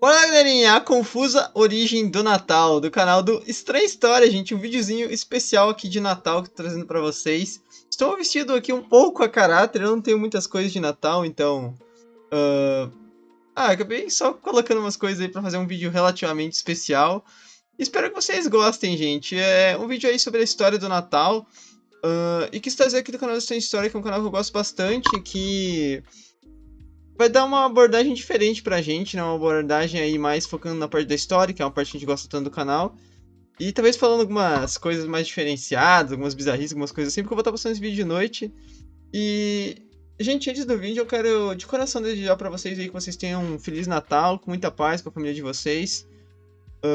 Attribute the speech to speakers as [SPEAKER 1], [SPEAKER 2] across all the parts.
[SPEAKER 1] Bora, galerinha, a confusa origem do Natal, do canal do Estranha História, gente, um videozinho especial aqui de Natal que tô trazendo pra vocês. Estou vestido aqui um pouco a caráter, eu não tenho muitas coisas de Natal, então... acabei só colocando umas coisas aí pra fazer um vídeo relativamente especial. Espero que vocês gostem, gente. É um vídeo aí sobre a história do Natal, e quis trazer aqui do canal do Estranha História, que é um canal que eu gosto bastante, que... vai dar uma abordagem diferente pra gente, né? Uma abordagem aí mais focando na parte da história, que é uma parte que a gente gosta tanto do canal. E talvez falando algumas coisas mais diferenciadas, algumas bizarrices, algumas coisas assim, porque eu vou estar postando esse vídeo de noite. E, gente, antes do vídeo eu quero de coração desejar pra vocês aí que vocês tenham um Feliz Natal, com muita paz com a família de vocês.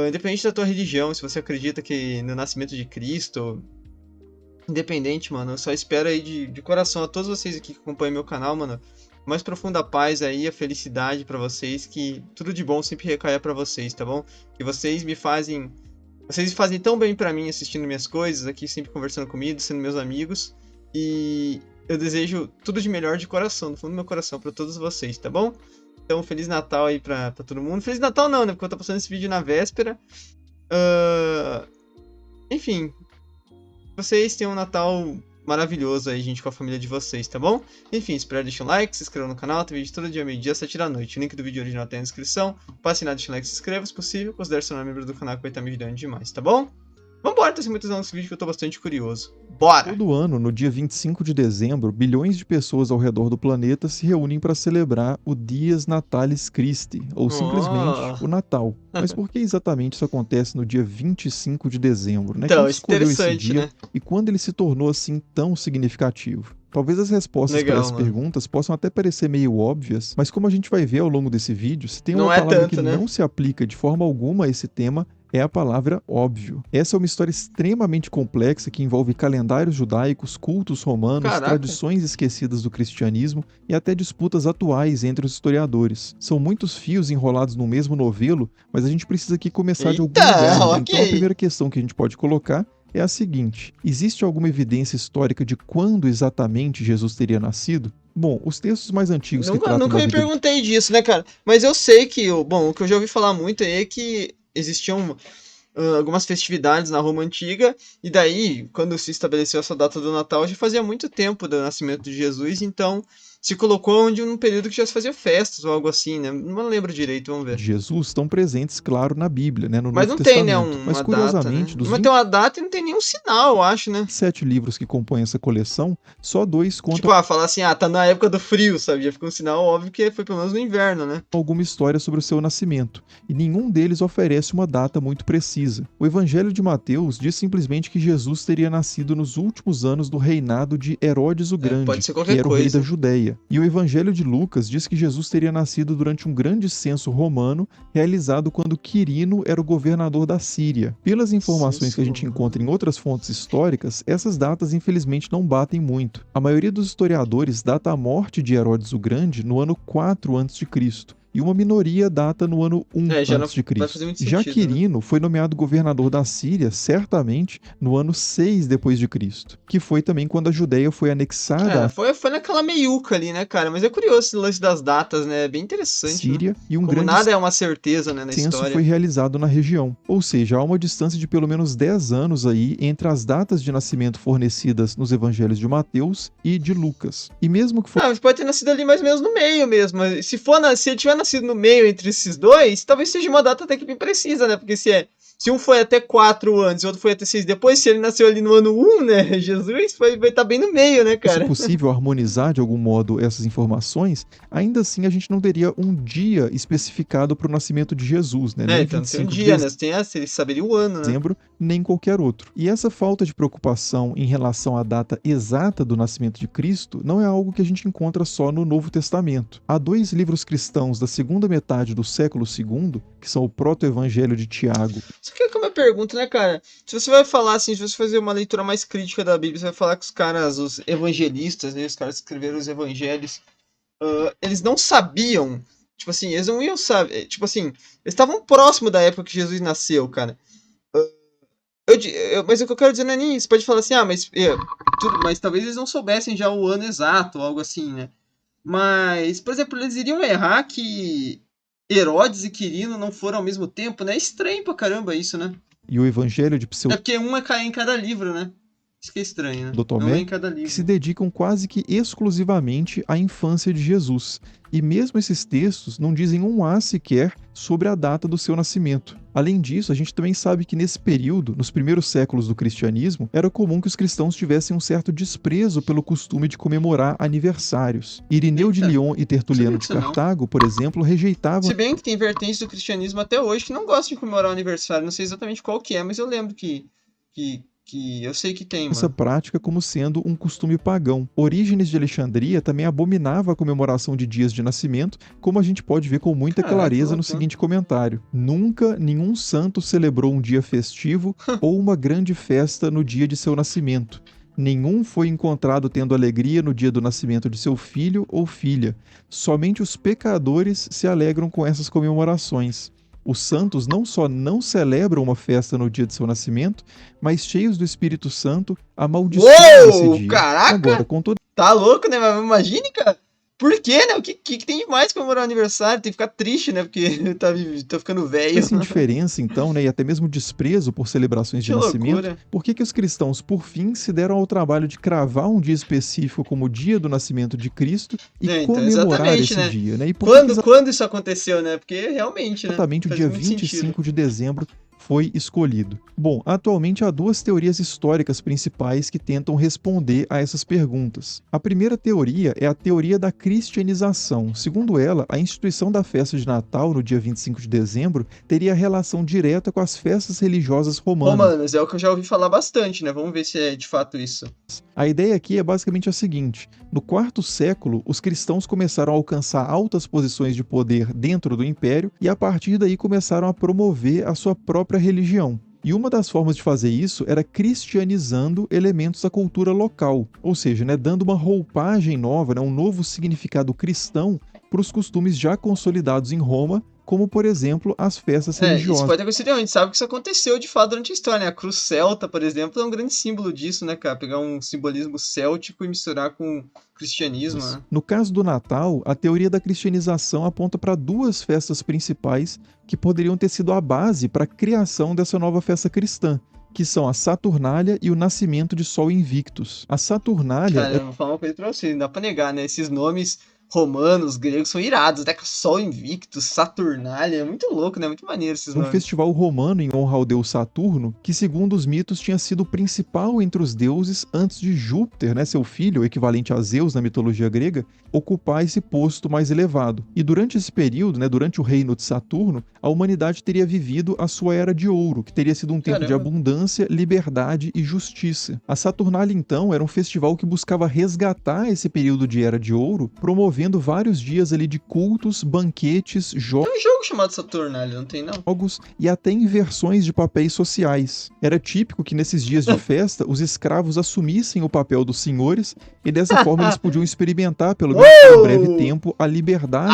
[SPEAKER 1] Independente da tua religião, se você acredita que no nascimento de Cristo, independente, mano, eu só espero aí de coração a todos vocês aqui que acompanham meu canal, mano, mais profunda paz aí, a felicidade pra vocês, que tudo de bom sempre recaia pra vocês, tá bom? Que vocês fazem tão bem pra mim assistindo minhas coisas, aqui sempre conversando comigo, sendo meus amigos, e eu desejo tudo de melhor de coração, do fundo do meu coração, pra todos vocês, tá bom? Então, Feliz Natal aí pra todo mundo. Feliz Natal não, né? Porque eu tô postando esse vídeo na véspera. Enfim, vocês tenham um Natal maravilhoso aí, gente, com a família de vocês, tá bom? Enfim, espero deixar um like, se inscreva no canal, tem vídeo todo dia, meio-dia, 7 da noite. O link do vídeo original tá aí na descrição. Passe nada, deixa um like, se inscreva, se possível. Considere se não é membro do canal que vai estar me ajudando demais, tá bom? Vambora, tá sem muitas nesse vídeo que eu tô bastante curioso. Bora!
[SPEAKER 2] Todo ano, no dia 25 de dezembro, bilhões de pessoas ao redor do planeta se reúnem para celebrar o Dies Natalis Christi, ou simplesmente
[SPEAKER 1] Oh.
[SPEAKER 2] o Natal. Mas por que exatamente isso acontece no dia 25 de dezembro, né?
[SPEAKER 1] Então,
[SPEAKER 2] Quem escolheu esse
[SPEAKER 1] interessante,
[SPEAKER 2] dia
[SPEAKER 1] né?
[SPEAKER 2] e quando ele se tornou assim tão significativo? Talvez as respostas para
[SPEAKER 1] Legal,
[SPEAKER 2] essas
[SPEAKER 1] mano.
[SPEAKER 2] perguntas possam até parecer meio óbvias, mas como a gente vai ver ao longo desse vídeo, se tem uma
[SPEAKER 1] Não é
[SPEAKER 2] palavra que
[SPEAKER 1] tanto, né?
[SPEAKER 2] não se aplica de forma alguma a esse tema, é a palavra óbvio. Essa é uma história extremamente complexa que envolve calendários judaicos, cultos romanos,
[SPEAKER 1] Caraca.
[SPEAKER 2] tradições esquecidas do cristianismo e até disputas atuais entre os historiadores. São muitos fios enrolados no mesmo novelo, mas a gente precisa aqui começar de algum lugar,
[SPEAKER 1] Eita,
[SPEAKER 2] né? Então a
[SPEAKER 1] ok.
[SPEAKER 2] primeira questão que a gente pode colocar é a seguinte: existe alguma evidência histórica de quando exatamente Jesus teria nascido? Bom, os textos mais antigos que tratam
[SPEAKER 1] Nunca
[SPEAKER 2] da
[SPEAKER 1] me
[SPEAKER 2] vida
[SPEAKER 1] perguntei disso, né, cara? Mas eu sei que, bom, o que eu já ouvi falar muito aí é que existiam algumas festividades na Roma Antiga, e daí, quando se estabeleceu essa data do Natal, já fazia muito tempo do nascimento de Jesus, então se colocou onde num período que já se fazia festas ou algo assim, né? Não lembro direito, vamos ver.
[SPEAKER 2] de Jesus estão presentes, claro, na Bíblia, né, no
[SPEAKER 1] Mas
[SPEAKER 2] Novo
[SPEAKER 1] não tem, né,
[SPEAKER 2] Testamento. Mas
[SPEAKER 1] uma data, né?
[SPEAKER 2] curiosamente, dos
[SPEAKER 1] Mas tem uma data e não tem nenhum sinal, eu acho, né?
[SPEAKER 2] 27 livros que compõem essa coleção, só 2 contam
[SPEAKER 1] Tipo, falar assim, tá na época do frio, sabe? Já fica um sinal óbvio que foi pelo menos no inverno, né?
[SPEAKER 2] alguma história sobre o seu nascimento, e nenhum deles oferece uma data muito precisa. O Evangelho de Mateus diz simplesmente que Jesus teria nascido nos últimos anos do reinado de Herodes o
[SPEAKER 1] Pode
[SPEAKER 2] Grande,
[SPEAKER 1] ser
[SPEAKER 2] que
[SPEAKER 1] qualquer
[SPEAKER 2] era o rei da
[SPEAKER 1] coisa.
[SPEAKER 2] Judéia. E o Evangelho de Lucas diz que Jesus teria nascido durante um grande censo romano realizado quando Quirino era o governador da Síria. Pelas informações que a gente encontra em outras fontes históricas, essas datas infelizmente não batem muito. A maioria dos historiadores data a morte de Herodes o Grande no ano 4 a.C., e uma minoria data no ano 1
[SPEAKER 1] Já não
[SPEAKER 2] a.C.
[SPEAKER 1] vai fazer muito
[SPEAKER 2] Já
[SPEAKER 1] sentido, né?
[SPEAKER 2] Quirino foi nomeado governador da Síria, certamente, no ano 6 depois de Cristo, que foi também quando a Judéia foi anexada à
[SPEAKER 1] Foi naquela meiuca ali, né, cara? Mas é curioso esse lance das datas, né? É bem interessante, né?
[SPEAKER 2] Síria e um
[SPEAKER 1] Como
[SPEAKER 2] grande
[SPEAKER 1] nada é uma certeza, né, na
[SPEAKER 2] censo foi
[SPEAKER 1] história.
[SPEAKER 2] realizado na região. Ou seja, há uma distância de pelo menos 10 anos aí entre as datas de nascimento fornecidas nos evangelhos de Mateus e de Lucas. E mesmo que
[SPEAKER 1] Mas pode ter nascido ali mais ou menos no meio mesmo. Se ele tiver nascido no meio entre esses dois, talvez seja uma data até que bem precisa, né? Porque se um foi até 4 antes e o outro foi até 6 depois, se ele nasceu ali no ano 1, né? Jesus vai estar bem no meio, né,
[SPEAKER 2] fosse
[SPEAKER 1] cara?
[SPEAKER 2] possível harmonizar de algum modo essas informações, ainda assim a gente não teria um dia especificado para o nascimento de Jesus, né? Nem
[SPEAKER 1] Então não tem um
[SPEAKER 2] 25 de
[SPEAKER 1] dia, né? Você saberia o ano, né?
[SPEAKER 2] dezembro, nem qualquer outro. E essa falta de preocupação em relação à data exata do nascimento de Cristo não é algo que a gente encontra só no Novo Testamento. Há 2 livros cristãos da segunda metade do século II, que são o Proto-Evangelho de Tiago.
[SPEAKER 1] Isso aqui é uma pergunta, né, cara? Se você vai falar assim, se você fazer uma leitura mais crítica da Bíblia, você vai falar que os caras, os evangelistas, né, os caras que escreveram os evangelhos, eles não sabiam, tipo assim, eles não iam saber, tipo assim, eles estavam próximo da época que Jesus nasceu, cara. Mas o que eu quero dizer não é nem isso, pode falar assim, mas talvez eles não soubessem já o ano exato, ou algo assim, né? Mas, por exemplo, eles iriam errar que Herodes e Quirino não foram ao mesmo tempo, né? É estranho pra caramba isso, né?
[SPEAKER 2] E o Evangelho de
[SPEAKER 1] É porque um é em cada livro, né? Isso que é estranho, né?
[SPEAKER 2] do
[SPEAKER 1] Um é
[SPEAKER 2] Tomé,
[SPEAKER 1] em cada
[SPEAKER 2] que se
[SPEAKER 1] livro.
[SPEAKER 2] dedicam quase que exclusivamente à infância de Jesus. E mesmo esses textos não dizem um A sequer sobre a data do seu nascimento. Além disso, a gente também sabe que nesse período, nos primeiros séculos do cristianismo, era comum que os cristãos tivessem um certo desprezo pelo costume de comemorar aniversários. Irineu de
[SPEAKER 1] Eita,
[SPEAKER 2] Lyon e Tertuliano
[SPEAKER 1] sabia
[SPEAKER 2] de
[SPEAKER 1] disso não.
[SPEAKER 2] Cartago, por exemplo, rejeitavam
[SPEAKER 1] Se bem que tem vertentes do cristianismo até hoje que não gostam de comemorar o aniversário. Não sei exatamente qual que é, mas eu lembro que eu sei que tem,
[SPEAKER 2] essa
[SPEAKER 1] mano.
[SPEAKER 2] prática como sendo um costume pagão. Orígenes de Alexandria também abominava a comemoração de dias de nascimento, como a gente pode ver com muita
[SPEAKER 1] Caraca, que
[SPEAKER 2] clareza no
[SPEAKER 1] louco, né?
[SPEAKER 2] seguinte comentário: nunca nenhum santo celebrou um dia festivo ou uma grande festa no dia de seu nascimento. Nenhum foi encontrado tendo alegria no dia do nascimento de seu filho ou filha. Somente os pecadores se alegram com essas comemorações. Os santos não só não celebram uma festa no dia de seu nascimento, mas cheios do Espírito Santo, amaldiçoam esse
[SPEAKER 1] Uou!
[SPEAKER 2] dia. Agora,
[SPEAKER 1] Caraca!
[SPEAKER 2] com toda
[SPEAKER 1] Tá louco, né? Mas imagine, cara. Por quê, né? O que tem demais comemorar o aniversário? Tem que ficar triste, né? Porque tá ficando velho.
[SPEAKER 2] essa indiferença, então, né, e até mesmo desprezo por celebrações de
[SPEAKER 1] Que
[SPEAKER 2] nascimento,
[SPEAKER 1] loucura.
[SPEAKER 2] por que os cristãos, por fim, se deram ao trabalho de cravar um dia específico como o dia do nascimento de Cristo e
[SPEAKER 1] É, então,
[SPEAKER 2] comemorar
[SPEAKER 1] exatamente,
[SPEAKER 2] esse
[SPEAKER 1] né?
[SPEAKER 2] dia, né? E por que
[SPEAKER 1] Quando isso aconteceu, né? Porque realmente, né?
[SPEAKER 2] exatamente o
[SPEAKER 1] Faz
[SPEAKER 2] dia
[SPEAKER 1] muito sentido.
[SPEAKER 2] 25 de dezembro foi escolhido? Bom, atualmente há duas teorias históricas principais que tentam responder a essas perguntas. A primeira teoria é a teoria da cristianização. Segundo ela, a instituição da festa de Natal no dia 25 de dezembro teria relação direta com as festas religiosas romanas.
[SPEAKER 1] Romanos, é o que eu já ouvi falar bastante, né? Vamos ver se é de fato isso.
[SPEAKER 2] A ideia aqui é basicamente a seguinte: no quarto século, os cristãos começaram a alcançar altas posições de poder dentro do império e a partir daí começaram a promover a sua própria religião. E uma das formas de fazer isso era cristianizando elementos da cultura local, ou seja, né, dando uma roupagem nova, né, um novo significado cristão para os costumes já consolidados em Roma, como, por exemplo, as festas
[SPEAKER 1] Isso
[SPEAKER 2] religiosas.
[SPEAKER 1] pode ter acontecido, a gente sabe que isso aconteceu de fato durante a história, né? A cruz celta, por exemplo, é um grande símbolo disso, né, cara? Pegar um simbolismo céltico e misturar com o cristianismo, né?
[SPEAKER 2] No caso do Natal, a teoria da cristianização aponta para duas festas principais que poderiam ter sido a base para a criação dessa nova festa cristã, que são a Saturnália e o nascimento de Sol Invictus. A Saturnália
[SPEAKER 1] Cara, eu vou falar uma coisa pra você, não dá pra negar, né? Esses nomes romanos, gregos, são irados, né? Sol Invictus, Saturnália, é muito louco, né? Muito maneiro esses
[SPEAKER 2] um
[SPEAKER 1] nomes.
[SPEAKER 2] festival romano em honra ao deus Saturno, que segundo os mitos tinha sido o principal entre os deuses antes de Júpiter, né, seu filho, equivalente a Zeus na mitologia grega, ocupar esse posto mais elevado. E durante esse período, né, durante o reino de Saturno, a humanidade teria vivido a sua era de ouro, que teria sido um tempo de
[SPEAKER 1] Caramba.
[SPEAKER 2] abundância, liberdade e justiça. A Saturnália, então, era um festival que buscava resgatar esse período de era de ouro, promovendo vários dias ali de cultos, banquetes, jogos,
[SPEAKER 1] Tem um jogo chamado Saturnália, não tem não?
[SPEAKER 2] e até inversões de papéis sociais. Era típico que nesses dias de festa os escravos assumissem o papel dos senhores e dessa forma eles podiam experimentar, pelo menos por um breve tempo, a liberdade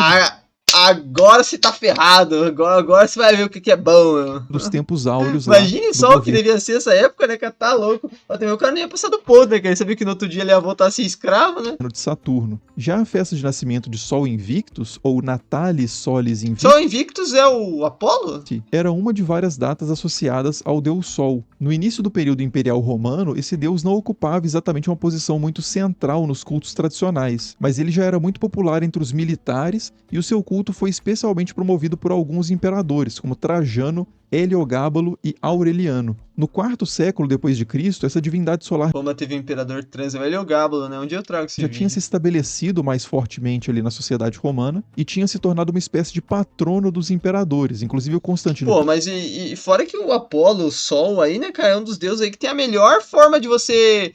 [SPEAKER 1] Agora você tá ferrado, agora você vai ver o que é bom, meu.
[SPEAKER 2] dos tempos áureos lá
[SPEAKER 1] Imagine
[SPEAKER 2] do
[SPEAKER 1] só o que
[SPEAKER 2] governo
[SPEAKER 1] devia ser essa época, né, cara? Tá louco. Até o cara não ia passar do ponto, né, cara? Ele sabia que no outro dia ele ia voltar a ser escravo, né?
[SPEAKER 2] de Saturno. Já a festa de nascimento de Sol Invictus, ou Natalis Solis Invictus,
[SPEAKER 1] Sol Invictus é o Apolo?
[SPEAKER 2] era uma de várias datas associadas ao deus Sol. No início do período imperial romano, esse deus não ocupava exatamente uma posição muito central nos cultos tradicionais, mas ele já era muito popular entre os militares e o seu culto foi especialmente promovido por alguns imperadores, como Trajano, Heliogábalo e Aureliano. No quarto século depois de Cristo, essa divindade solar
[SPEAKER 1] Roma teve o imperador Heliogábalo, né? Onde eu trago esse
[SPEAKER 2] já
[SPEAKER 1] vídeo?
[SPEAKER 2] tinha se estabelecido mais fortemente ali na sociedade romana e tinha se tornado uma espécie de patrono dos imperadores, inclusive o Constantino.
[SPEAKER 1] Pô, mas e fora que o Apolo, o Sol aí, né, cara, é um dos deuses aí que tem a melhor forma de você,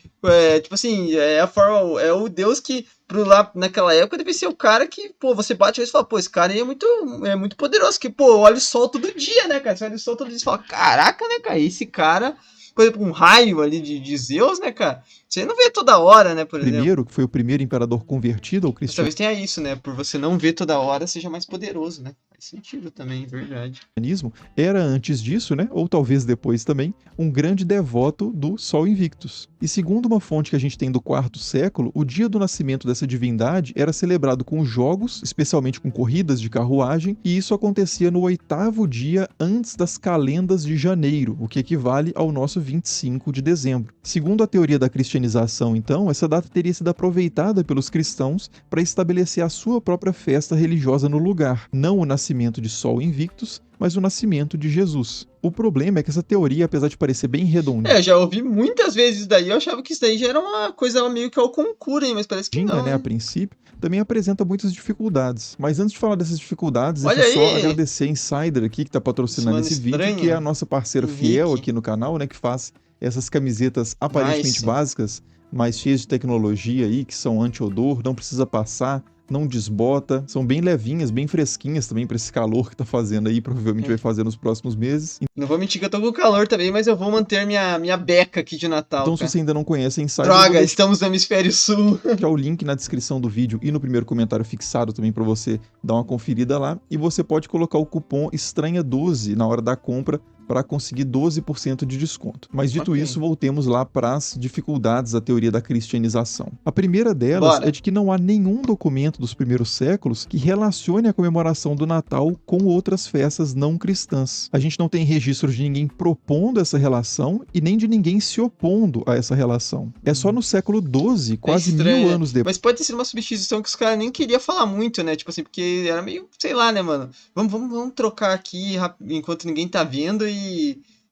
[SPEAKER 1] tipo assim, é o deus que lá naquela época deve ser o cara que, pô, você bate e fala, pô, esse cara aí é muito poderoso, que, pô, olha o sol todo dia, né, cara, você olha o sol todo dia e fala, caraca, né, cara, esse cara, por exemplo, um raio ali de Zeus, né, cara, você não vê toda hora, né, por exemplo.
[SPEAKER 2] Primeiro, que foi o primeiro imperador convertido ao
[SPEAKER 1] Mas
[SPEAKER 2] cristianismo.
[SPEAKER 1] talvez tenha isso, né, por você não ver toda hora, seja mais poderoso, né. Faz sentido também, verdade.
[SPEAKER 2] cristianismo era antes disso, né, ou talvez depois também, um grande devoto do Sol Invictus. E segundo uma fonte que a gente tem do quarto século, o dia do nascimento dessa divindade era celebrado com jogos, especialmente com corridas de carruagem, e isso acontecia no 8º dia antes das calendas de janeiro, o que equivale ao nosso 25 de dezembro. Segundo a teoria da cristianização, então, essa data teria sido aproveitada pelos cristãos para estabelecer a sua própria festa religiosa no lugar, não o nascimento de Sol Invictus, mas o nascimento de Jesus. O problema é que essa teoria, apesar de parecer bem redondinha,
[SPEAKER 1] Eu já ouvi muitas vezes isso daí, eu achava que isso daí já era uma coisa meio que ao concurso, hein, mas parece que não,
[SPEAKER 2] né, a
[SPEAKER 1] hein?
[SPEAKER 2] princípio, também apresenta muitas dificuldades. Mas antes de falar dessas dificuldades,
[SPEAKER 1] Olha
[SPEAKER 2] deixa eu só
[SPEAKER 1] aí!
[SPEAKER 2] agradecer a Insider aqui, que está patrocinando
[SPEAKER 1] Mano
[SPEAKER 2] esse vídeo,
[SPEAKER 1] estranho.
[SPEAKER 2] que é a nossa parceira fiel
[SPEAKER 1] Nick.
[SPEAKER 2] aqui no canal, né, que faz essas camisetas aparentemente
[SPEAKER 1] Nice.
[SPEAKER 2] básicas, mas cheias de tecnologia aí, que são anti-odor, não precisa passar, não desbota, são bem levinhas, bem fresquinhas também para esse calor que tá fazendo aí, provavelmente vai fazer nos próximos meses.
[SPEAKER 1] Não vou mentir que eu tô com calor também, mas eu vou manter minha beca aqui de Natal,
[SPEAKER 2] Então,
[SPEAKER 1] cara.
[SPEAKER 2] se você ainda não conhece a Insider, eu vou
[SPEAKER 1] Droga,
[SPEAKER 2] deixar
[SPEAKER 1] estamos no hemisfério sul.
[SPEAKER 2] o link na descrição do vídeo e no primeiro comentário fixado também para você dar uma conferida lá. E você pode colocar o cupom estranha12 na hora da compra para conseguir 12% de desconto. Mas dito
[SPEAKER 1] Ok.
[SPEAKER 2] isso, voltemos lá para as dificuldades da teoria da cristianização. A primeira delas
[SPEAKER 1] Bora.
[SPEAKER 2] é de que não há nenhum documento dos primeiros séculos que relacione a comemoração do Natal com outras festas não cristãs. A gente não tem registros de ninguém propondo essa relação e nem de ninguém se opondo a essa relação. É só no século XII, quase
[SPEAKER 1] estranho,
[SPEAKER 2] 1000
[SPEAKER 1] né?
[SPEAKER 2] anos depois.
[SPEAKER 1] Mas pode ter sido uma substituição que os caras nem queriam falar muito, né? Tipo assim, porque era meio, sei lá, né, mano? Vamos trocar aqui enquanto ninguém tá vendo e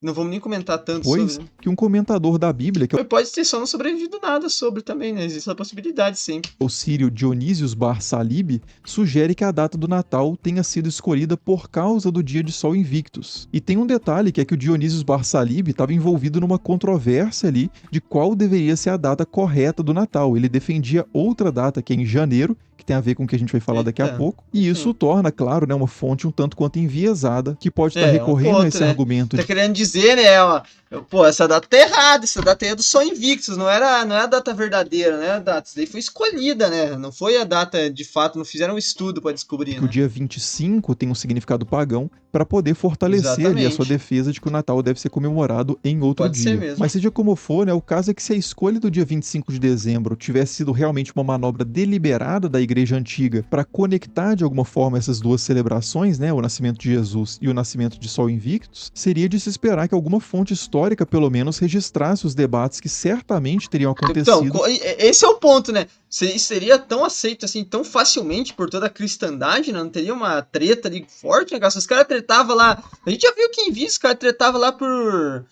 [SPEAKER 1] não vamos nem comentar tanto
[SPEAKER 2] Depois
[SPEAKER 1] sobre, né?
[SPEAKER 2] que um comentador da Bíblia, que é
[SPEAKER 1] Mas pode ter só não sobrevivido nada sobre também, né? Existe a possibilidade sempre.
[SPEAKER 2] o sírio Dionísios Bar Salib, sugere que a data do Natal tenha sido escolhida por causa do dia de Sol Invictus. E tem um detalhe, que é que o Dionísios Bar Salib estava envolvido numa controvérsia ali de qual deveria ser a data correta do Natal. Ele defendia outra data, que é em janeiro, que tem a ver com o que a gente vai falar daqui a
[SPEAKER 1] Eita.
[SPEAKER 2] pouco, e isso torna, claro, né, uma fonte um tanto quanto enviesada, que pode estar
[SPEAKER 1] É, um
[SPEAKER 2] recorrendo a
[SPEAKER 1] ponto,
[SPEAKER 2] esse
[SPEAKER 1] né?
[SPEAKER 2] argumento
[SPEAKER 1] Tá querendo dizer, né, ó, pô, essa data tá errada, essa data aí é do Sol Invictus, não é a data verdadeira, né? A data, isso daí foi escolhida, né? Não foi a data de fato, não fizeram um estudo pra descobrir,
[SPEAKER 2] que
[SPEAKER 1] né?
[SPEAKER 2] o dia 25 tem um significado pagão para poder fortalecer ali a sua
[SPEAKER 1] Exatamente.
[SPEAKER 2] defesa de que o Natal deve ser comemorado em outro
[SPEAKER 1] Pode ser
[SPEAKER 2] dia.
[SPEAKER 1] mesmo.
[SPEAKER 2] Mas seja como for, né, o caso é que se a escolha do dia 25 de dezembro tivesse sido realmente uma manobra deliberada da Igreja Antiga para conectar de alguma forma essas duas celebrações, né, o nascimento de Jesus e o nascimento de Sol Invictus, seria de se esperar que alguma fonte histórica pelo menos registrasse os debates que certamente teriam acontecido.
[SPEAKER 1] Então, esse é o ponto, né? Seria tão aceito assim, tão facilmente por toda a cristandade, né? Não teria uma treta ali forte, né, cara? Se os caras tretavam lá. A gente já viu que em vídeo os caras tretavam lá por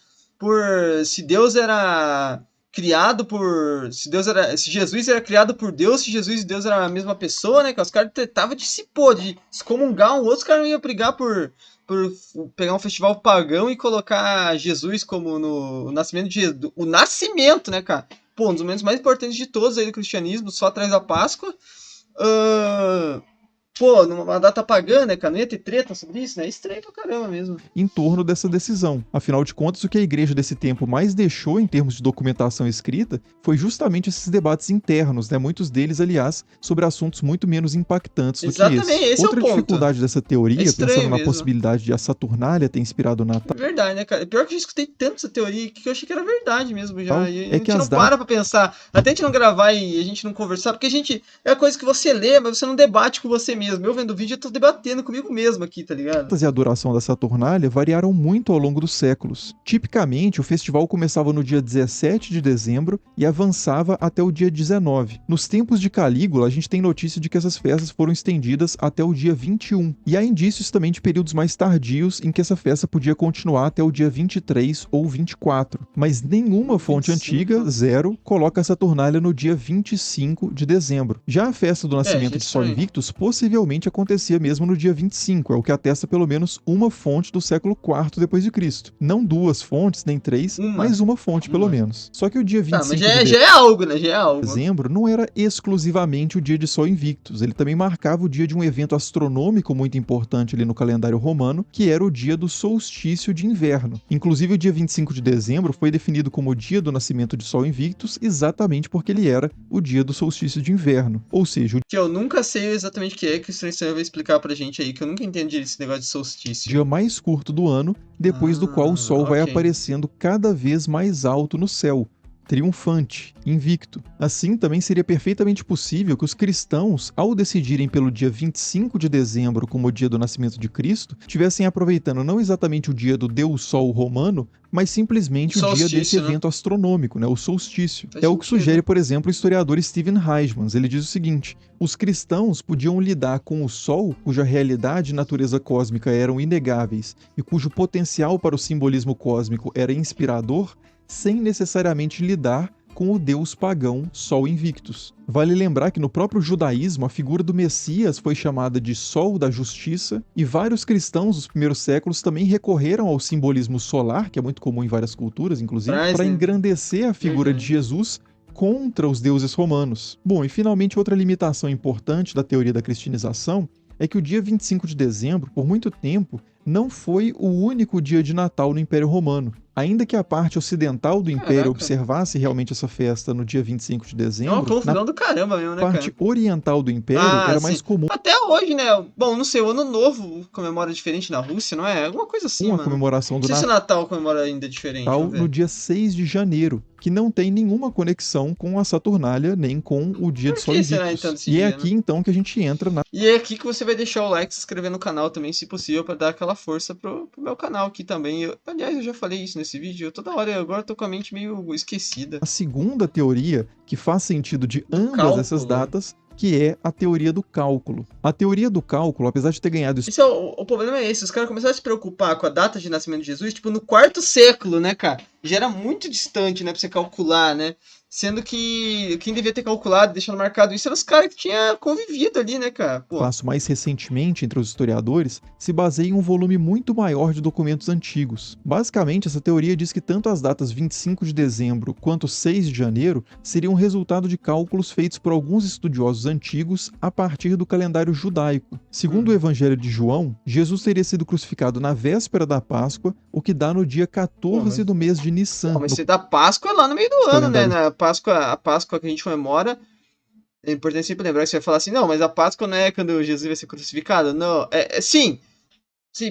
[SPEAKER 1] se Deus era criado por. Se Jesus era criado por Deus, se Jesus e Deus eram a mesma pessoa, né? Que os caras tretavam de se pôr, de excomungar um outro, os caras não iam brigar por pegar um festival pagão e colocar Jesus como no nascimento de Jesus. O nascimento, né, cara? Pô, um dos momentos mais importantes de todos aí do cristianismo, só atrás da Páscoa. Pô, numa data pagã, né, cara? Não ia ter treta sobre isso, né? É estranho pra caramba mesmo.
[SPEAKER 2] Em torno dessa decisão. Afinal de contas, o que a igreja desse tempo mais deixou em termos de documentação escrita foi justamente esses debates internos, né? Muitos deles, aliás, sobre assuntos muito menos impactantes do
[SPEAKER 1] Exatamente,
[SPEAKER 2] que esse.
[SPEAKER 1] esse é o
[SPEAKER 2] Outra
[SPEAKER 1] ponto.
[SPEAKER 2] dificuldade dessa teoria,
[SPEAKER 1] estranho
[SPEAKER 2] pensando na
[SPEAKER 1] mesmo.
[SPEAKER 2] possibilidade de a Saturnália ter inspirado o Natal,
[SPEAKER 1] É verdade, né, cara? Pior que eu já escutei tanto essa teoria que eu achei que era verdade mesmo já. E a
[SPEAKER 2] é que
[SPEAKER 1] gente não
[SPEAKER 2] as
[SPEAKER 1] para pra pensar. Até a gente não gravar e a gente não conversar, porque a gente. É a coisa que você lê, mas você não debate com você mesmo. Eu vendo o vídeo, eu tô debatendo comigo mesmo aqui, tá ligado?
[SPEAKER 2] e a duração da Saturnália variaram muito ao longo dos séculos. Tipicamente, o festival começava no dia 17 de dezembro e avançava até o dia 19. Nos tempos de Calígula, a gente tem notícia de que essas festas foram estendidas até o dia 21. E há indícios também de períodos mais tardios em que essa festa podia continuar até o dia 23 ou 24. Mas nenhuma fonte
[SPEAKER 1] 25.
[SPEAKER 2] antiga, zero, coloca a Saturnália no dia 25 de dezembro. Já a festa do nascimento de Sol
[SPEAKER 1] estranho.
[SPEAKER 2] Invictus possivelmente acontecia mesmo no dia 25, é o que atesta pelo menos uma fonte do século IV depois de Cristo. Não duas fontes, nem três, mas uma fonte pelo menos. Só que o dia 25
[SPEAKER 1] Tá, mas
[SPEAKER 2] de
[SPEAKER 1] já é algo, né? Já é algo.
[SPEAKER 2] dezembro não era exclusivamente o dia de Sol Invictus, ele também marcava o dia de um evento astronômico muito importante ali no calendário romano, que era o dia do solstício de inverno. Inclusive, o dia 25 de dezembro foi definido como o dia do nascimento de Sol Invictus exatamente porque ele era o dia do solstício de inverno. Ou seja,
[SPEAKER 1] Que eu nunca sei exatamente o que o Estranho Estranho vai explicar pra gente aí, que eu nunca entendi esse negócio de solstício.
[SPEAKER 2] dia mais curto do ano, depois do qual o Sol vai
[SPEAKER 1] ok.
[SPEAKER 2] aparecendo cada vez mais alto no céu, triunfante, invicto. Assim, também seria perfeitamente possível que os cristãos, ao decidirem pelo dia 25 de dezembro como o dia do nascimento de Cristo, estivessem aproveitando não exatamente o dia do Deus Sol romano, mas simplesmente o dia desse evento astronômico, né, o solstício.
[SPEAKER 1] Faz
[SPEAKER 2] o que
[SPEAKER 1] sentido.
[SPEAKER 2] sugere, por exemplo, o historiador Steven Heismans. Ele diz o seguinte: os cristãos podiam lidar com o Sol, cuja realidade e natureza cósmica eram inegáveis e cujo potencial para o simbolismo cósmico era inspirador, sem necessariamente lidar com o deus pagão Sol Invictus. Vale lembrar que no próprio judaísmo a figura do Messias foi chamada de Sol da Justiça, e vários cristãos dos primeiros séculos também recorreram ao simbolismo solar, que é muito comum em várias culturas, inclusive, para engrandecer a figura de Jesus contra os deuses romanos. Bom, e finalmente outra limitação importante da teoria da cristianização é que o dia 25 de dezembro, por muito tempo, não foi o único dia de Natal no Império Romano. Ainda que a parte ocidental do Império observasse realmente essa festa no dia 25 de dezembro,
[SPEAKER 1] é uma confusão do caramba mesmo, né,
[SPEAKER 2] parte oriental do Império era mais comum.
[SPEAKER 1] Até hoje, né? Bom, não sei, o Ano Novo comemora diferente na Rússia, não é? Alguma coisa assim, mano.
[SPEAKER 2] Comemoração do
[SPEAKER 1] Natal. Não sei se o Natal comemora ainda diferente.
[SPEAKER 2] No dia 6 de janeiro, que não tem nenhuma conexão com a Saturnália, nem com o dia de Sol Invictus. E é aqui, então, que a gente entra na...
[SPEAKER 1] E é aqui que você vai deixar o like, se inscrever no canal também, se possível, pra dar aquela força pro meu canal aqui também. Aliás, eu já falei isso nesse vídeo, toda hora, agora eu tô com a mente meio esquecida.
[SPEAKER 2] A segunda teoria que faz sentido de ambas essas datas, que é a teoria do cálculo. A teoria do cálculo, apesar de ter ganhado...
[SPEAKER 1] O problema é esse, os caras começaram a se preocupar com a data de nascimento de Jesus, tipo, no 4º século, né, cara? Já era muito distante, né, pra você calcular, né? Sendo que quem devia ter calculado, deixando marcado isso, eram os caras que tinham convivido ali, né, cara?
[SPEAKER 2] O passo mais recentemente entre os historiadores se baseia em um volume muito maior de documentos antigos. Basicamente, essa teoria diz que tanto as datas 25 de dezembro quanto 6 de janeiro seriam resultado de cálculos feitos por alguns estudiosos antigos a partir do calendário judaico. Segundo o Evangelho de João, Jesus teria sido crucificado na véspera da Páscoa, o que dá no dia 14 do mês de Nissan.
[SPEAKER 1] Mas se da Páscoa é lá no meio do ano, né? A Páscoa que a gente comemora, é importante sempre lembrar que você vai falar assim, não, mas a Páscoa não é quando Jesus vai ser crucificado, não, sim,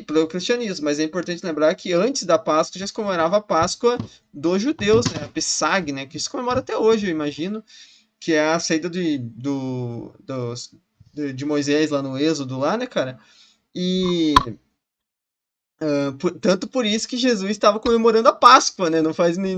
[SPEAKER 1] pelo cristianismo, mas é importante lembrar que antes da Páscoa já se comemorava a Páscoa dos judeus, né, a Pessag, né, que se comemora até hoje, eu imagino, que é a saída de Moisés lá no Êxodo, lá, né, cara, e... tanto por isso que Jesus estava comemorando a Páscoa, né? Não faz nem.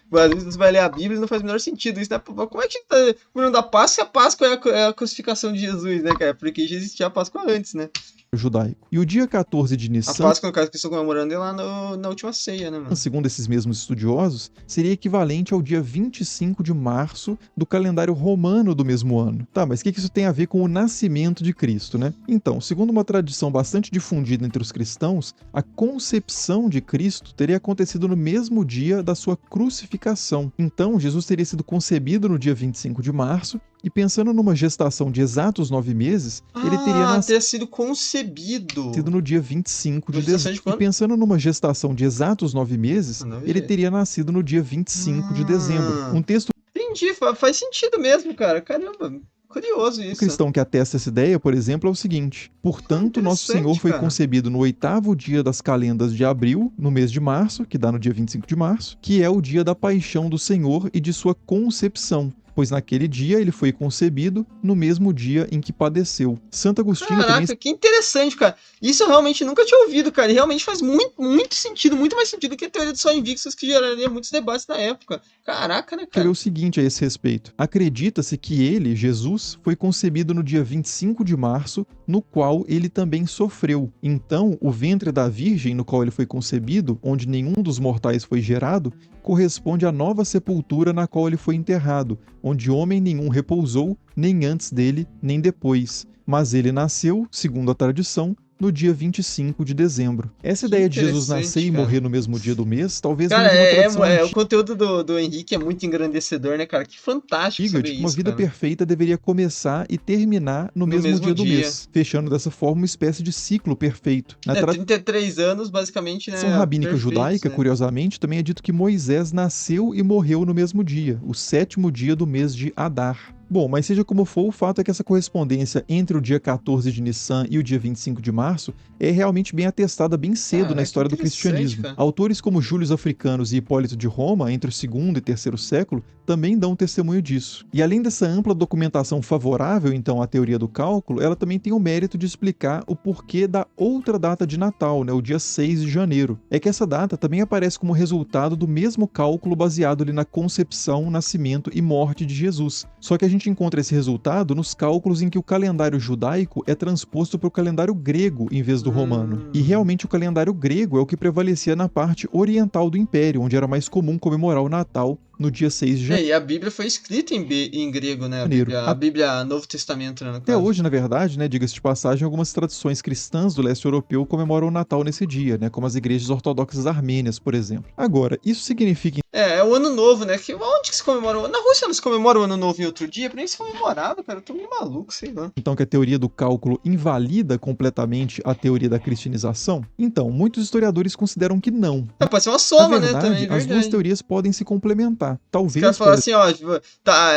[SPEAKER 1] Às vezes você vai ler a Bíblia e não faz o menor sentido. Isso, né? Como é que a gente tá comemorando a Páscoa se a Páscoa é a crucificação de Jesus, né, cara? Porque já existia a Páscoa antes, né?
[SPEAKER 2] Judaico. E o dia 14 de Nissan...
[SPEAKER 1] A Páscoa, no caso, que estão comemorando é lá na última ceia, né, mano?
[SPEAKER 2] Segundo esses mesmos estudiosos, seria equivalente ao dia 25 de março do calendário romano do mesmo ano. Tá, mas o que isso tem a ver com o nascimento de Cristo, né? Então, segundo uma tradição bastante difundida entre os cristãos, a concepção de Cristo teria acontecido no mesmo dia da sua crucificação. Então, Jesus teria sido concebido no dia 25 de março, e pensando numa gestação de exatos 9 meses, ele teria
[SPEAKER 1] sido concebido
[SPEAKER 2] no dia 25 de dezembro. E pensando numa gestação de exatos 9 meses, ele teria nascido no dia 25 de dezembro. Um texto...
[SPEAKER 1] Entendi, faz sentido mesmo, cara. Caramba, curioso isso.
[SPEAKER 2] O cristão que atesta essa ideia, por exemplo, é o seguinte: portanto, nosso Senhor foi concebido no 8º dia das calendas de abril, no mês de março, que dá no dia 25 de março, que é o dia da paixão do Senhor e de sua concepção, pois naquele dia ele foi concebido no mesmo dia em que padeceu. Santo Agostinho...
[SPEAKER 1] Caraca, que interessante, cara. Isso eu realmente nunca tinha ouvido, cara. E realmente faz muito sentido, muito mais sentido que a teoria do Sol Invictus, que geraria muitos debates na época. Caraca, né, cara?
[SPEAKER 2] O seguinte a esse respeito. Acredita-se que ele, Jesus, foi concebido no dia 25 de março, no qual ele também sofreu. Então, o ventre da Virgem, no qual ele foi concebido, onde nenhum dos mortais foi gerado, corresponde à nova sepultura na qual ele foi enterrado, onde homem nenhum repousou, nem antes dele, nem depois. Mas ele nasceu, segundo a tradição, no dia 25 de dezembro. Essa ideia de Jesus nascer e morrer no mesmo dia do mês, talvez
[SPEAKER 1] cara,
[SPEAKER 2] venha de uma tradição
[SPEAKER 1] o conteúdo do Henrique é muito engrandecedor, né, cara? Que fantástico saber
[SPEAKER 2] de que uma
[SPEAKER 1] isso,
[SPEAKER 2] vida
[SPEAKER 1] cara.
[SPEAKER 2] perfeita deveria começar e terminar no mesmo dia do mês, fechando dessa forma uma espécie de ciclo perfeito.
[SPEAKER 1] 33 anos, basicamente, né?
[SPEAKER 2] Na tradição rabínica judaica,
[SPEAKER 1] né?
[SPEAKER 2] curiosamente, também é dito que Moisés nasceu e morreu no mesmo dia, o 7º dia do mês de Adar. Bom, mas seja como for, o fato é que essa correspondência entre o dia 14 de Nissan e o dia 25 de março é realmente bem atestada bem cedo na história do cristianismo.
[SPEAKER 1] Cara.
[SPEAKER 2] Autores como Júlio Africanos e Hipólito de Roma, entre o 2º e 3º século, também dão testemunho disso. E além dessa ampla documentação favorável, então, à teoria do cálculo, ela também tem o mérito de explicar o porquê da outra data de Natal, né, o dia 6 de janeiro. É que essa data também aparece como resultado do mesmo cálculo baseado ali na concepção, nascimento e morte de Jesus. Só que a gente encontra esse resultado nos cálculos em que o calendário judaico é transposto para o calendário grego em vez do romano. E realmente o calendário grego é o que prevalecia na parte oriental do Império, onde era mais comum comemorar o Natal no dia 6 de janeiro.
[SPEAKER 1] E a Bíblia foi escrita em grego, né? A Bíblia Novo Testamento, né, no
[SPEAKER 2] caso. Até hoje, na verdade, né, diga-se de passagem, algumas tradições cristãs do leste europeu comemoram o Natal nesse dia, né, como as igrejas ortodoxas armênias, por exemplo. Agora, isso significa...
[SPEAKER 1] É o Ano Novo, né? Onde que se comemora? Na Rússia não se comemora o Ano Novo em outro dia? Pra mim se comemorava, cara. Eu tô meio maluco, sei lá.
[SPEAKER 2] Então que a teoria do cálculo invalida completamente a teoria da cristianização? Então, muitos historiadores consideram que não.
[SPEAKER 1] Pode ser uma soma,
[SPEAKER 2] na verdade,
[SPEAKER 1] né? Também,
[SPEAKER 2] as duas teorias podem se complementar. Talvez...
[SPEAKER 1] Os caras falaram assim, ó, tá,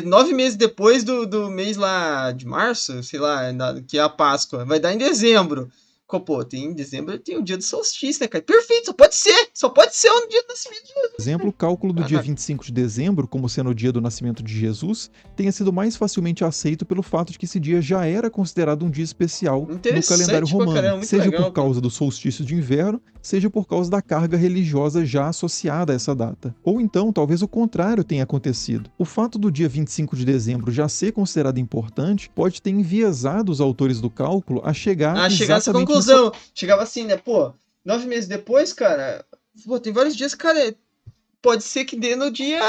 [SPEAKER 1] 9 meses depois do mês lá de março, sei lá, que é a Páscoa, vai dar em dezembro. Pô, em dezembro tem o dia do solstício, né, cara? Perfeito, só pode ser o dia do nascimento de Jesus.
[SPEAKER 2] Por exemplo, o cálculo do dia 25 de dezembro, como sendo o dia do nascimento de Jesus, tenha sido mais facilmente aceito pelo fato de que esse dia já era considerado um dia especial no calendário romano, seja por causa do solstício de inverno, seja por causa da carga religiosa já associada a essa data. Ou então, talvez o contrário tenha acontecido. O fato do dia 25 de dezembro já ser considerado importante pode ter enviesado os autores do cálculo a chegar
[SPEAKER 1] essa conclusão. Chegava assim, né? Pô, 9 meses depois, cara, tem vários dias, cara, pode ser que dê no dia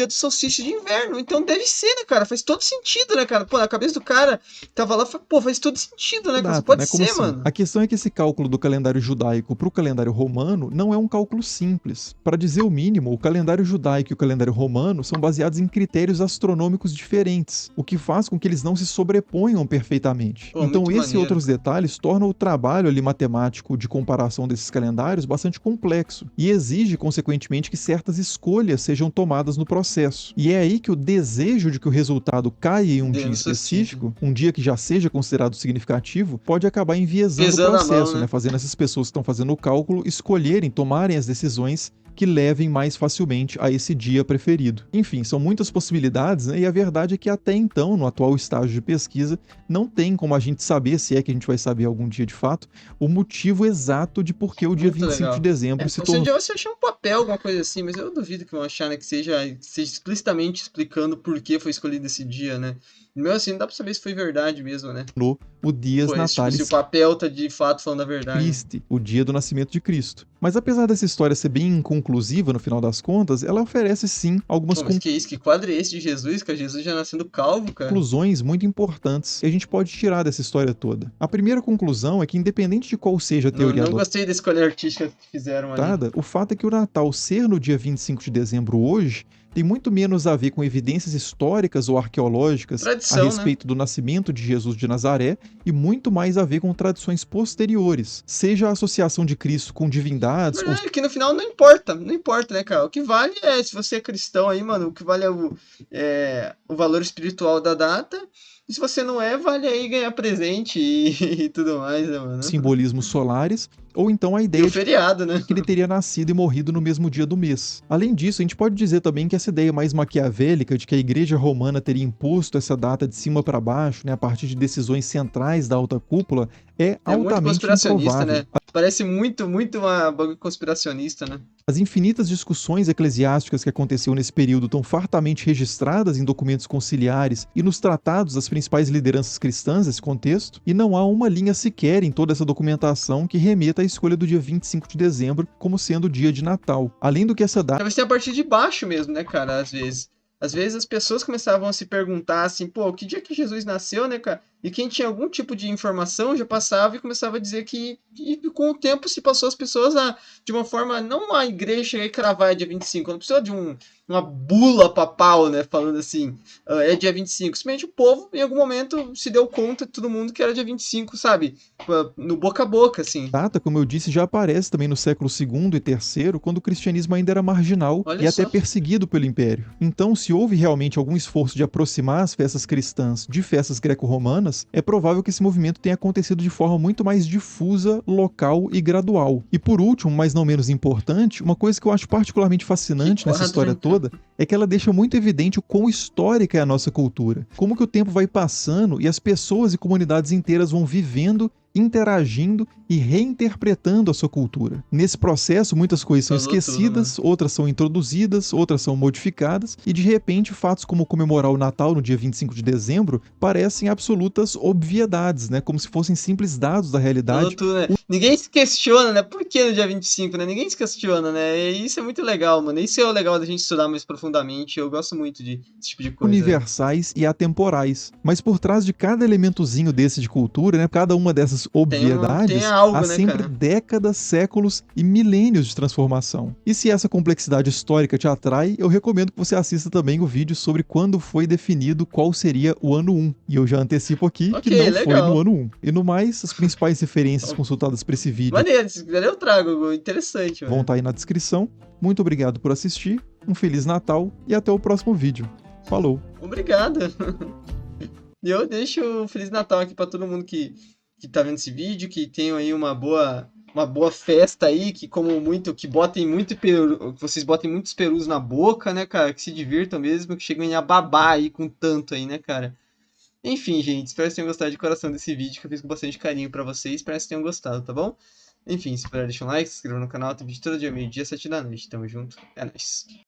[SPEAKER 1] do solstício de inverno. Então deve ser, né, cara? Faz todo sentido, né, cara? Pô, na cabeça do cara tava lá, pô, faz todo sentido, né? Data, pode ser, assim? Mano.
[SPEAKER 2] A questão é que esse cálculo do calendário judaico pro calendário romano não é um cálculo simples. Para dizer o mínimo, o calendário judaico e o calendário romano são baseados em critérios astronômicos diferentes, o que faz com que eles não se sobreponham perfeitamente. Pô, então esse e outros detalhes tornam o trabalho ali matemático de comparação desses calendários bastante complexo e exige, consequentemente, que certas escolhas sejam tomadas no processo. E é aí que o desejo de que o resultado caia em um dia específico, um dia que já seja considerado significativo, pode acabar enviesando o processo, né? Fazendo essas pessoas que estão fazendo o cálculo escolherem, tomarem as decisões que levem mais facilmente a esse dia preferido. Enfim, são muitas possibilidades, né? E a verdade é que até então, no atual estágio de pesquisa, não tem como a gente saber, se é que a gente vai saber algum dia de fato, o motivo exato de por que o dia 25 de dezembro se tornou...
[SPEAKER 1] Se achar um papel, alguma coisa assim, mas eu duvido que vão achar, né, que seja explicitamente explicando por que foi escolhido esse dia, né? Mesmo assim, não dá pra saber se foi verdade mesmo, né?
[SPEAKER 2] O Dias Natalis,
[SPEAKER 1] se o papel tá de fato falando a verdade.
[SPEAKER 2] Christi, o dia do nascimento de Cristo. Mas apesar dessa história ser bem inconclusiva no final das contas, ela oferece sim algumas
[SPEAKER 1] que quadro é esse de Jesus, cara? Jesus já nascendo calvo, cara.
[SPEAKER 2] Conclusões muito importantes que a gente pode tirar dessa história toda. A primeira conclusão é que, independente de qual seja a teoria
[SPEAKER 1] não gostei da escolha artística que fizeram ali.
[SPEAKER 2] O fato é que o Natal ser no dia 25 de dezembro hoje tem muito menos a ver com evidências históricas ou arqueológicas a respeito do nascimento de Jesus de Nazaré e muito mais a ver com tradições posteriores, seja a associação de Cristo com divindades...
[SPEAKER 1] que no final não importa, né, cara? O que vale é, se você é cristão aí, mano, o que vale é o valor espiritual da data. E se você não é, vale aí ganhar presente e tudo mais, né, mano?
[SPEAKER 2] Simbolismos solares, ou então a ideia
[SPEAKER 1] feriado, né?
[SPEAKER 2] que ele teria nascido e morrido no mesmo dia do mês. Além disso, a gente pode dizer também que essa ideia mais maquiavélica de que a Igreja Romana teria imposto essa data de cima para baixo, né, a partir de decisões centrais da alta cúpula, é altamente
[SPEAKER 1] muito conspiracionista,
[SPEAKER 2] improvável.
[SPEAKER 1] Né? Parece muito uma bagulho conspiracionista, né?
[SPEAKER 2] As infinitas discussões eclesiásticas que aconteceram nesse período estão fartamente registradas em documentos conciliares e nos tratados das principais lideranças cristãs desse contexto, e não há uma linha sequer em toda essa documentação que remeta à escolha do dia 25 de dezembro como sendo o dia de Natal. Além do que essa data...
[SPEAKER 1] Talvez tenha a partir de baixo mesmo, né, cara, às vezes. Às vezes as pessoas começavam a se perguntar assim, pô, que dia que Jesus nasceu, né, cara? E quem tinha algum tipo de informação já passava e começava a dizer e com o tempo se passou as pessoas de uma forma, não a igreja chegar e cravar dia 25, não precisa de uma bula papal, né, falando assim, é dia 25. Simplesmente o povo, em algum momento, se deu conta, todo mundo, que era dia 25, sabe? No boca a boca, assim.
[SPEAKER 2] Data, como eu disse, já aparece também no século II e III, quando o cristianismo ainda era marginal
[SPEAKER 1] Olha
[SPEAKER 2] e até
[SPEAKER 1] só.
[SPEAKER 2] perseguido pelo Império. Então, se houve realmente algum esforço de aproximar as festas cristãs de festas greco-romanas, é provável que esse movimento tenha acontecido de forma muito mais difusa, local e gradual. E por último, mas não menos importante, uma coisa que eu acho particularmente
[SPEAKER 1] Que
[SPEAKER 2] fascinante nessa
[SPEAKER 1] quadro,
[SPEAKER 2] história
[SPEAKER 1] hein, cara?
[SPEAKER 2] toda é que ela deixa muito evidente o quão histórica é a nossa cultura. Como que o tempo vai passando e as pessoas e comunidades inteiras vão vivendo, interagindo e reinterpretando a sua cultura. Nesse processo, muitas coisas são
[SPEAKER 1] Falou tudo, mano.
[SPEAKER 2] esquecidas, outras são introduzidas, outras são modificadas, e de repente, fatos como comemorar o Natal no dia 25 de dezembro parecem absolutas obviedades, né? Como se fossem simples dados da
[SPEAKER 1] Falou
[SPEAKER 2] realidade.
[SPEAKER 1] tudo, né? Ninguém se questiona, né? Por que no dia 25, né? Ninguém se questiona, né? E isso é muito legal, mano. Isso é o legal da gente estudar mais profundamente. Eu gosto muito desse tipo de coisa, né?
[SPEAKER 2] Universais e atemporais. Mas por trás de cada elementozinho desse de cultura, né, cada uma dessas
[SPEAKER 1] Tem
[SPEAKER 2] obviedades, há
[SPEAKER 1] algo, né,
[SPEAKER 2] sempre
[SPEAKER 1] cara?
[SPEAKER 2] décadas, séculos e milênios de transformação. E se essa complexidade histórica te atrai, eu recomendo que você assista também o vídeo sobre quando foi definido qual seria o ano 1. E eu já antecipo aqui
[SPEAKER 1] Ok,
[SPEAKER 2] que não foi no
[SPEAKER 1] legal.
[SPEAKER 2] ano 1. E no mais, as principais referências consultadas para esse vídeo
[SPEAKER 1] Maneiro, se quiser eu trago. Interessante,
[SPEAKER 2] vão
[SPEAKER 1] mano.
[SPEAKER 2] estar aí na descrição. Muito obrigado por assistir, um Feliz Natal e até o próximo vídeo. Falou!
[SPEAKER 1] Obrigado. E eu deixo o Feliz Natal aqui pra todo mundo que tá vendo esse vídeo, que tenham aí uma boa festa aí, que comam muito, que botem muito peru, que vocês botem muitos perus na boca, né, cara? Que se divirtam mesmo, que cheguem a babar aí com tanto aí, né, cara? Enfim, gente, espero que vocês tenham gostado de coração desse vídeo, que eu fiz com bastante carinho pra vocês, espero que vocês tenham gostado, tá bom? Enfim, se puder, deixa um like, se inscreva no canal, tem vídeo todo dia, meio-dia, 7 da noite. Tamo junto, é nóis.